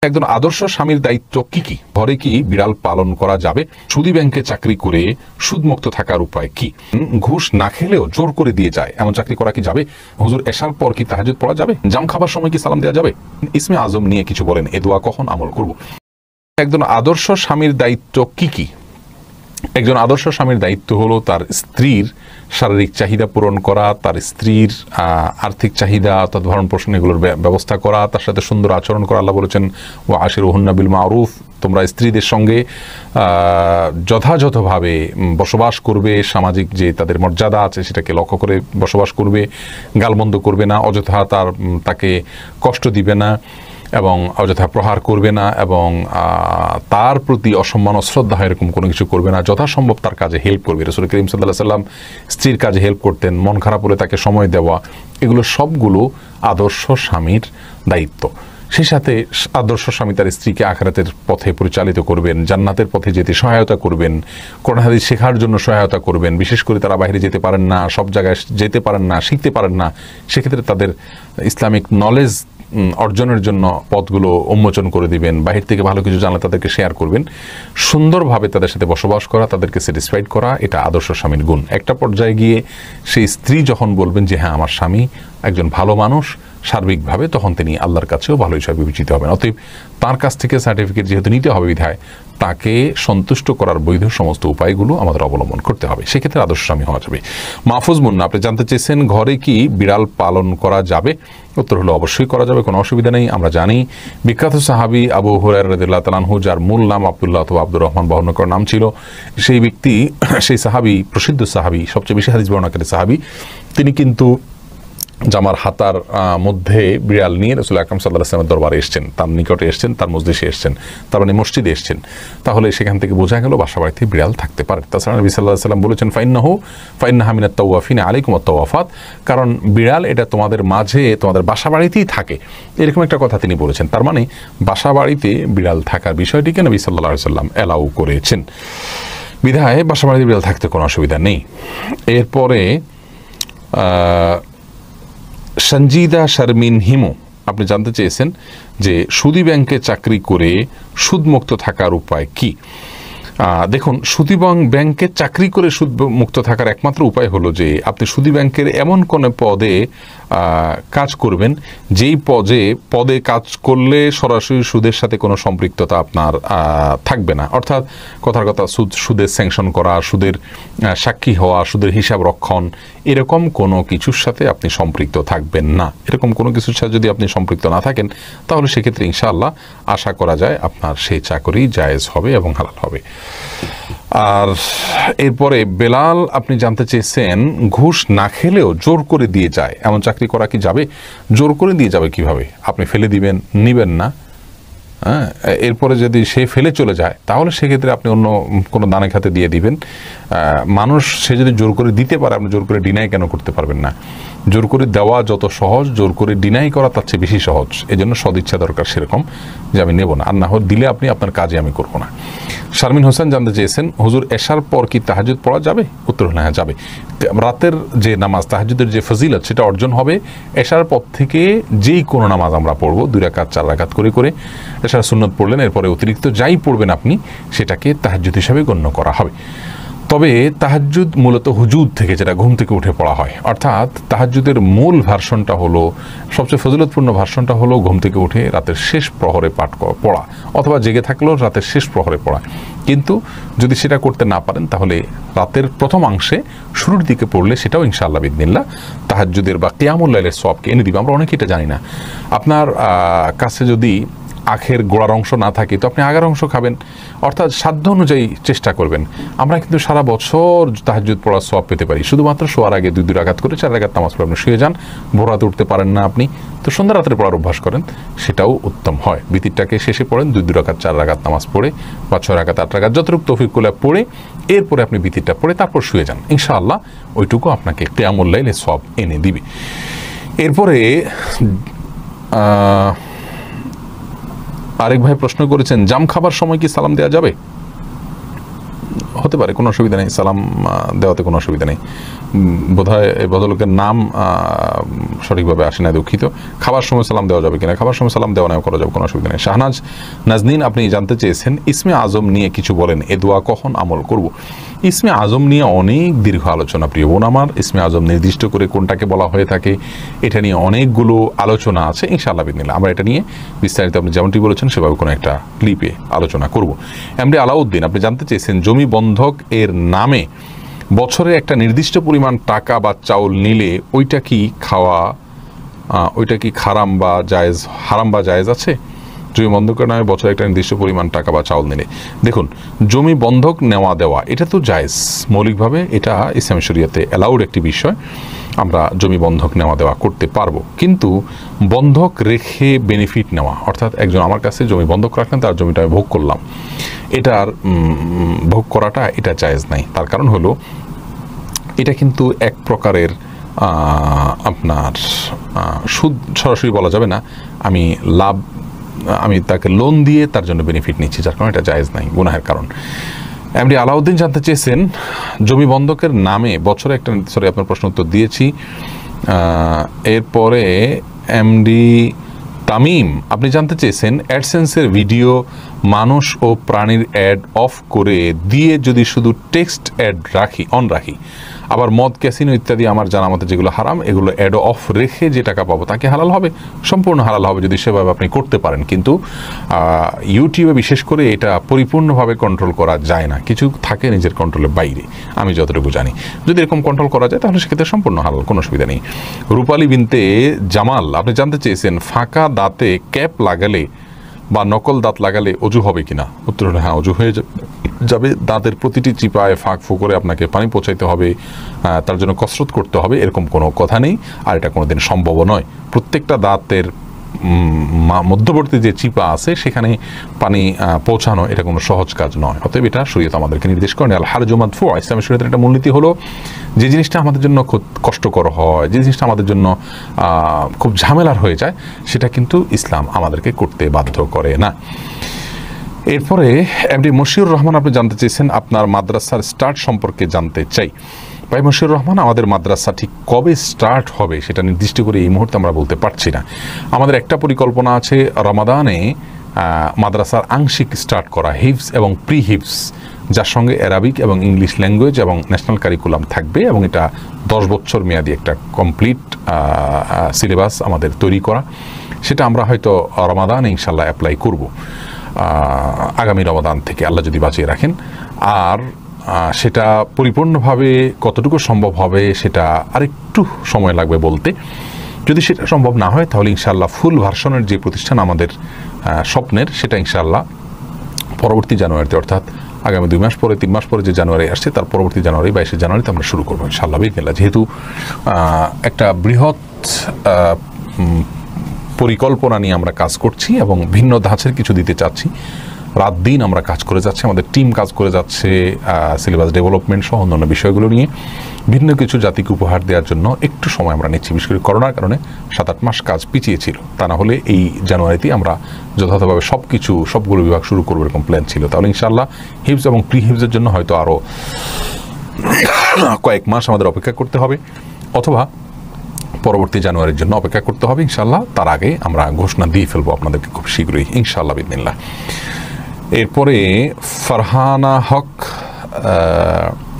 একজন আদর্শ স্বামীর দায়িত্ব কি কি? ঘরে কি বিড়াল পালন করা যাবে? সুদী ব্যাংকে চাকরি করে সুদমুক্ত থাকার উপায় কি? ঘুষ না খেলেও জোর করে দিয়ে যায় এমন চাকরি করা কি যাবে? হুজুর এশার পর কি তাহাজ্জুদ পড়া যাবে? জাম খাবার সময় কি সালাম দেওয়া যাবে? ইসমে আজম নিয়ে কিছু বলেন, এ দোয়া কখন আমল করব? একজন আদর্শ স্বামীর দায়িত্ব কি কি? একজন আদর্শ স্বামীর দায়িত্ব হলো তার স্ত্রীর শারীরিক চাহিদা পূরণ করা, তার স্ত্রীর আর্থিক চাহিদা অর্থাৎ ভরণ পোষণ এগুলোর ব্যবস্থা করা, তার সাথে সুন্দর আচরণ করা। আল্লাহ বলেছেন ও আশিরুহুন্না বিল মারুফ, তোমরা স্ত্রীদের সঙ্গে যথাযথভাবে বসবাস করবে, সামাজিক যে তাদের মর্যাদা আছে সেটাকে লক্ষ্য করে বসবাস করবে, গালমন্দ করবে না, অযথা তাকে কষ্ট দিবে না এবং অযথা প্রহার করবে না এবং তার প্রতি অসম্মান অশ্রদ্ধা এরকম কোনো কিছু করবে না, যথাসম্ভব তার কাজে হেল্প করবে। রাসূল করিম সাল্লাল্লাহু আলাইহি সাল্লাম স্ত্রীর কাজে হেল্প করতেন, মন খারাপ হলে তাকে সময় দেওয়া, এগুলো সবগুলো আদর্শ স্বামীর দায়িত্ব। সেই সাথে আদর্শ স্বামী তার স্ত্রীকে আখিরাতের পথে পরিচালিত করবেন, জান্নাতের পথে যেতে সহায়তা করবেন, কোরআন হাদিস শেখার জন্য সহায়তা করবেন। বিশেষ করে তারা বাইরে যেতে পারেন না, সব জায়গায় যেতে পারেন না, শিখতে পারেন না, সেক্ষেত্রে তাদের ইসলামিক নলেজ অর্জনের জন্য পথগুলো উন্মোচন করে দিবেন, বাহির থেকে ভালো কিছু জানলে তাদেরকে শেয়ার করবেন। সুন্দরভাবে তাদের সাথে বসবাস করা, তাদেরকে স্যাটিসফাইড করা, এটা আদর্শ স্বামীর গুণ। একটা পর্যায়ে গিয়ে সেই স্ত্রী যখন বলবেন যে হ্যাঁ আমার স্বামী একজন ভালো মানুষ সার্বিকভাবে, তখন তিনি আল্লাহর কাছেও ভালো হিসাবে বিবেচিত হবেন। অতএব তার কাছ থেকে সার্টিফিকেট যেহেতু নিতে হবে বিধায় তাকে সন্তুষ্ট করার বৈধ সমস্ত উপায়গুলো আমাদের অবলম্বন করতে হবে, সেক্ষেত্রে আদর্শ স্বামী হওয়া যাবে। মাহফুজ মুন্না, আপনি জানতে চেয়েছেন ঘরে কি বিড়াল পালন করা যাবে? উত্তর হলো অবশ্যই করা যাবে, কোনো অসুবিধা নেই। আমরা জানি বিখ্যাত সাহাবী আবু হুরায়রা রাদিয়াল্লাহু তাআলা আনহু, যার মূল নাম আব্দুল্লাহ অথবা আব্দুর রহমান বহন করার নাম ছিল, সেই ব্যক্তি, সেই সাহাবী, প্রসিদ্ধ সাহাবী, সবচেয়ে বেশি হাদিস বর্ণনাকারী সাহাবী, তিনি কিন্তু জামার হাতার মধ্যে বিড়াল নিয়ে রাসূল আকরাম সাল্লাল্লাহু আলাইহি ওয়াসাল্লামের দরবারে এসেছেন, তার নিকটে এসেছেন, তার মজলিসে এসেছেন, তার মানে মসজিদে এসেছেন। তাহলে সেখান থেকে বোঝা গেল বাসা বাড়িতে বিড়াল থাকতে পারে। তাছাড়া নবী সাল্লাল্লাহু আলাইহি ওয়াসাল্লাম বলেছেন ফাইন্নাহা মিনাত তাওয়াফিনা আলাইকুমুত তাওয়াফাত, কারণ বিড়াল এটা তোমাদের মাঝে, তোমাদের বাসা বাড়িতেই থাকে, এরকম একটা কথা তিনি বলেছেন। তার মানে বাসা বাড়িতে বিড়াল থাকার বিষয়টিকে নবী সাল্লাল্লাহু আলাইহি ওয়াসাল্লাম এলাও করেছেন, বিধায় বাসা বাড়িতে বিড়াল থাকতে কোনো অসুবিধা নেই। এরপরে সঞ্জিদা শারমিন হিমু, আপনি জানতে চেয়েছেন যে সুদী ব্যাংকে চাকরি করে সুদমুক্ত থাকার উপায় কি? দেখুন, সুদী ব্যাংকে চাকরি করে সুদমুক্ত থাকার একমাত্র উপায় হলো যে আপনি সুদী ব্যাংকের এমন কোনো পদে কাজ করবেন যেই পদে কাজ করলে সরাসরি সুদের সাথে কোনো সম্পৃক্ততা আপনার থাকবে না। অর্থাৎ কথার কথা সুদের স্যাংশন করা, সুদের সাক্ষী হওয়া, সুদের হিসাব রক্ষণ, এরকম কোনো কিছুর সাথে আপনি সম্পৃক্ত থাকবেন না। এরকম কোনো কিছুর সাথে যদি আপনি সম্পৃক্ত না থাকেন তাহলে সেক্ষেত্রে ইনশাআল্লাহ আশা করা যায় আপনার সেই চাকরি জায়েজ হবে এবং হালাল হবে। আর এরপরে বেলাল, আপনি জানতে চেয়েছেন ঘুষ না খেলেও জোর করে দিয়ে যায় এমন চাকরি করা কি যাবে? জোর করে দিয়ে যাবে কিভাবে? আপনি ফেলে দিবেন, নিবেন না, হ্যাঁ, এরপরে যদি সে ফেলে চলে যায় তাহলে সেক্ষেত্রে আপনি অন্য কোনো দানে খাতে দিয়ে দিবেন। মানুষ সে যদি জোর করে দিতে পারে, আপনি জোর করে ডিনাই কেন করতে পারবেন না? জোর করে দেওয়া যত সহজ, জোর করে ডিনাই করা তার চেয়ে বেশি সহজ। এজন্য সদিচ্ছা দরকার সেরকম, যে আমি নেব না, আর না হোক দিলে আপনি আপনার কাজে আমি করব না। শারমিন হোসেন জানতে চেয়েছেন হুজুর এশার পর কি তাহাজ্জুদ পড়া যাবে? উত্তর হলো হ্যাঁ যাবে। রাতের যে নামাজ তাহাজ্জুদের যে ফজিলত সেটা অর্জন হবে এশার পর থেকে। যেই কোনো নামাজ আমরা পড়বো 2 রাকাত 4 রাকাত করে করে, এশার সুন্নত পড়লেন, এরপরে অতিরিক্ত যাই পড়বেন আপনি সেটাকে তাহাজ্জুদ হিসাবে গণ্য করা হবে। তবে তাহাজ্জুদ মূলত হুজুদ থেকে, যেটা ঘুম থেকে উঠে পড়া হয়, অর্থাৎ তাহাজ্জুদের মূল ভার্সনটা হলো, সবচেয়ে ফজিলতপূর্ণ ভার্সনটা হলো ঘুম থেকে উঠে রাতের শেষ প্রহরে পড়া, অথবা জেগে থাকলেও রাতের শেষ প্রহরে পড়া। কিন্তু যদি সেটা করতে না পারেন তাহলে রাতের প্রথমাংশে শুরুর দিকে পড়লে সেটাও ইনশাআল্লাহ বিইذনিল্লাহ তাহাজ্জুদের বা কিয়ামুল লাইলের সওয়াবকে এনে দিবে। আমরা অনেকে এটা জানি না। আপনার কাছে যদি আখের গোড়ার অংশ না থাকে তো আপনি আগের অংশ খাবেন, অর্থাৎ সাধ্য অনুযায়ী চেষ্টা করবেন। আমরা কিন্তু সারা বছর তাহাজ্জুদ পড়ার সওয়াব পেতে পারি, শুধুমাত্র শোয়ার আগে 2 রাকাত করে 4 রাকাত নামাজ পড়ে আপনি শুয়ে যান, ভোর রাতে উঠতে পারেন না আপনি, তো সন্ধ্যা রাত্রে পড়ার অভ্যাস করেন, সেটাও উত্তম হয়। বিতিরটাকে শেষে পড়েন, 2 রাকাত 4 রাকাত নামাজ পড়ে বা 6 রাকাত 8 রাকাত যতটুকু তৌফিক করে পড়ে, এরপরে আপনি বিতিরটা পড়ে তারপর শুয়ে যান, ইনশাআল্লাহ ওইটুকু আপনাকে কিয়ামুল লাইলের সওয়াব এনে দিবে। এরপরে আরেক ভাই প্রশ্ন করেছেন জাম খাবার সময় কি সালাম দেওয়া যাবে? হতে পারে, কোনো অসুবিধা নেই, সালাম দেওয়াতে কোনো অসুবিধা নেই। বোধহয় এই ভদ্রলোকের নাম সঠিকভাবে আসে না, দুঃখিত। খাবার সময় সালাম দেওয়া যাবে কিনা? খাবার সময় সালাম দেওয়া নেওয়া করা যাবে, কোনো অসুবিধা নেই। শাহনাজ নাজনীন আপনি জানতে চেয়েছেন ইসমে আজম নিয়ে কিছু বলেন, এ দোয়া কখন আমল করব? ইসমে আজম নিয়ে অনেক দীর্ঘ আলোচনা প্রিয় বোন আমার। ইসমে আজম নির্দিষ্ট করে কোনটাকে বলা হয়ে থাকে এটা নিয়ে অনেকগুলো আলোচনা আছে, ইনশাআল্লাহ বিদিনিল্লাহ আমরা এটা নিয়ে বিস্তারিত আপনি যেমনটি বলেছেন সেভাবে কোনো একটা ক্লিপে আলোচনা করব। এমডি আলাউদ্দিন আপনি জানতে চেয়েছেন জমি বন্ধক এর নামে বছরে একটা নির্দিষ্ট পরিমাণ টাকা বা চাউল নিলে ওইটা কি হারাম বা জায়েজ আছে? জমি বন্ধকের নামে বছরে একটা নির্দিষ্ট পরিমাণ টাকা বা চাউল নিলে, দেখুন জমি বন্ধক নেওয়া দেওয়া এটা তো জায়েজ, মৌলিকভাবে এটা ইসলামী শরিয়াতে অ্যালাউড একটি বিষয়, আমরা জমি বন্ধক নেওয়া দেওয়া করতে পারবো। কিন্তু বন্ধক রেখে বেনিফিট নেওয়া, অর্থাৎ একজন আমার কাছে জমি বন্ধক রাখলেন, তার জমিটা আমি ভোগ করলাম, এটার ভোগ করাটা এটা জায়েজ নাই। তার কারণ হলো এটা কিন্তু এক প্রকারের আপনার সুদ সরাসরি বলা যাবে না, আমি তাকে লোন দিয়ে তার জন্য বেনিফিট নিচ্ছি, যার কারণে এটা জায়েজ নাই, গুনাহের কারণ। এমডি আলাউদ্দিন জানতে চেয়েছেন জমি বন্ধকের নামে বছরে একটা, সরি আপনার প্রশ্ন উত্তর দিয়েছি। এরপরে এমডি তামিম আপনি জানতে চেয়েছেন অ্যাডসেন্সের ভিডিও মানুষ ও প্রাণীর অ্যাড অফ করে দিয়ে যদি শুধু টেক্সট অ্যাড অন রাখি, আবার মদ, ক্যাসিনো ইত্যাদি আমার জানা মতে যেগুলো হারাম এগুলো অ্যাড অফ রেখে যে টাকা পাবো তাকে হালাল হবে, সম্পূর্ণ হালাল হবে যদি সেভাবে আপনি করতে পারেন। কিন্তু ইউটিউবে বিশেষ করে এটা পরিপূর্ণভাবে কন্ট্রোল করা যায় না, কিছু থাকে নিজের কন্ট্রোলের বাইরে, আমি যতটুকু জানি। যদি এরকম কন্ট্রোল করা যায় তাহলে সেক্ষেত্রে সম্পূর্ণ হালাল, কোনো অসুবিধা নেই। রূপালী বিনতে জামাল আপনি জানতে চেয়েছেন ফাঁকা দাঁতে ক্যাপ লাগালে বা নকল দাঁত লাগালে অজু হবে কিনা? উত্তর হলো হ্যাঁ, অজু হয়ে যাবে। দাঁতের প্রতিটি চিপায় ফাঁক করে আপনাকে পানি পৌঁছাইতে হবে, তার জন্য কসরত করতে হবে, এরকম কোনো কথা নেই, আর এটা কোনোদিন সম্ভবও নয়। প্রত্যেকটা দাঁতের মধ্যবর্তী যে চিপা আছে সেখানে পানি পৌঁছানো এটা কোনো সহজ কাজ নয়, অতএব এটা শরীয়ত আমাদেরকে নির্দেশ করেন। আল হারজু মাদফু, ইসলামী শরীয়তের একটা মূলনীতি হলো যে জিনিসটা আমাদের জন্য খুব কষ্টকর হয়, যে জিনিসটা আমাদের জন্য খুব ঝামেলার হয়ে যায়, সেটা কিন্তু ইসলাম আমাদেরকে করতে বাধ্য করে না। এরপরে এমডি মশিউর রহমান আপনি জানতে চেয়েছেন আপনার মাদ্রাসার স্টার্ট সম্পর্কে জানতে চাই। ভাই মশিউর রহমান, আমাদের মাদ্রাসা ঠিক কবে স্টার্ট হবে সেটা নির্দিষ্ট করে এই মুহূর্তে আমরা বলতে পারছি না। আমাদের একটা পরিকল্পনা আছে রমাদানে মাদ্রাসার আংশিক স্টার্ট করা, হিফজ এবং প্রি হিফজ, যার সঙ্গে অ্যারাবিক এবং ইংলিশ ল্যাঙ্গুয়েজ এবং ন্যাশনাল কারিকুলাম থাকবে, এবং এটা 10 বছর মেয়াদি একটা কমপ্লিট সিলেবাস আমাদের তৈরি করা, সেটা আমরা হয়তো রমাদানে ইনশাল্লাহ অ্যাপ্লাই করব, আগামী রমাদান থেকে আল্লাহ যদি বাঁচিয়ে রাখেন। আর সেটা পরিপূর্ণভাবে কতটুকু সম্ভব হবে সেটা আরেকটু সময় লাগবে বলতে। যদি সেটা সম্ভব না হয় তাহলে ইনশাআল্লাহ ফুল ভার্সনের যে প্রতিষ্ঠান আমাদের স্বপ্নের, সেটা ইনশাআল্লাহ পরবর্তী জানুয়ারিতে, অর্থাৎ আগামী 2 মাস পরে 3 মাস পরে যে জানুয়ারি আসছে তার পরবর্তী জানুয়ারি 22শে জানুয়ারিতে আমরা শুরু করবো ইনশাআল্লাহ বিসমিল্লাহ। যেহেতু একটা বৃহৎ পরিকল্পনা নিয়ে আমরা কাজ করছি এবং ভিন্ন ধাঁচের কিছু দিতে চাচ্ছি, রাত দিন আমরা কাজ করে যাচ্ছি, আমাদের টিম কাজ করে যাচ্ছে সিলেবাস ডেভেলপমেন্ট সহ অন্যান্য বিষয়গুলো নিয়ে, ভিন্ন কিছু জাতিকে উপহার দেওয়ার জন্য একটু সময় আমরা নিচ্ছি। বিশেষ করে করোনার কারণে 7-8 মাস কাজ পিছিয়ে ছিল, তা না হলে এই জানুয়ারিতেই আমরা যথাযথভাবে সবগুলো বিভাগ শুরু করবো এরকম প্ল্যান ছিল। তাহলে ইনশাআল্লাহ হিফজ এবং প্রি হিফজের জন্য হয়তো আরও কয়েক মাস আমাদের অপেক্ষা করতে হবে, অথবা পরবর্তী জানুয়ারির জন্য অপেক্ষা করতে হবে ইনশাআল্লাহ। তার আগে আমরা ঘোষণা দিয়ে ফেলবো আপনাদেরকে খুব শীঘ্রই ইনশাআল্লাহ বিদিনিল্লাহ। এরপরে ফারহানা হক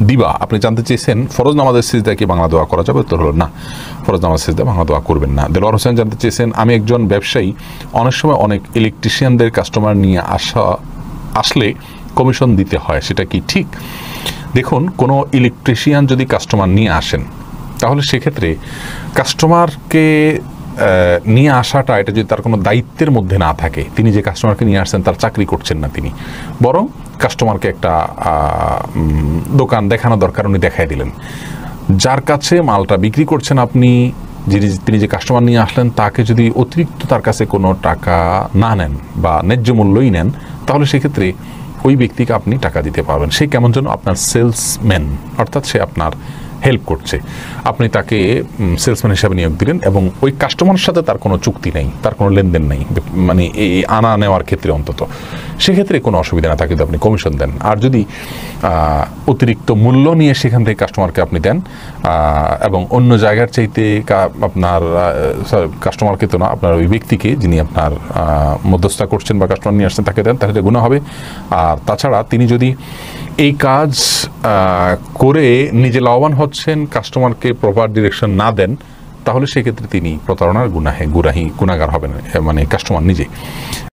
দিবা আপনি জানতে চেয়েছেন ফরজ নামাজের সিজদায় কি বাংলা দোয়া করা যাবে? উত্তর হলো না, ফরজ নামাজের সিজদায় বাংলা দোয়া করবেন না। দেলোয়ার হোসেন জানতে চেয়েছেন আমি একজন ব্যবসায়ী, অনেক সময় অনেক ইলেকট্রিশিয়ানদের কাস্টমার নিয়ে আসলে কমিশন দিতে হয়, সেটা কি ঠিক? দেখুন, কোনো ইলেকট্রিশিয়ান যদি কাস্টমার নিয়ে আসেন তাহলে সেক্ষেত্রে কাস্টমারকে নিয়ে আসাটা, এটা যদি তার কোনো দায়িত্বের মধ্যে না থাকে, তিনি যে কাস্টমারকে নিয়ে আসছেন তার চাকরি করছেন না তিনি, বরং কাস্টমারকে একটা দোকান দেখানো দরকার, উনি দেখাই দিলেন। যার কাছে মালটা বিক্রি করছেন আপনি, তিনি যে কাস্টমার নিয়ে আসলেন তাকে যদি অতিরিক্ত তার কাছে কোনো টাকা না নেন বা ন্যায্য মূল্যই নেন, তাহলে সেক্ষেত্রে ওই ব্যক্তিকে আপনি টাকা দিতে পারবেন। সে কেমন যেন আপনার সেলসম্যান, অর্থাৎ সে আপনার হেল্প করছে, আপনি তাকে সেলসম্যান হিসাবে নিয়োগ দিলেন এবং ওই কাস্টমারের সাথে তার কোনো চুক্তি নেই, তার কোনো লেনদেন নেই, মানে এই আনা নেওয়ার ক্ষেত্রে অন্তত, সেক্ষেত্রে কোনো অসুবিধা না, তাকে যদি আপনি কমিশন দেন। আর যদি অতিরিক্ত মূল্য নিয়ে সেখান থেকে কাস্টমারকে আপনি দেন এবং অন্য জায়গার চাইতে আপনার কাস্টমারকে তো না, আপনার ওই ব্যক্তিকে যিনি আপনার মধ্যস্থতা করছেন বা কাস্টমার নিয়ে আসছেন তাকে দেন, তাহলে এটা গুনাহ হবে। আর তাছাড়া তিনি যদি এই কাজ করে নিজে লাভবান হচ্ছেন, কাস্টমারকে প্রপার ডিরেকশন না দেন, তাহলে সেক্ষেত্রে তিনি প্রতারণার গুনাগার হবেন, মানে কাস্টমার নিজে।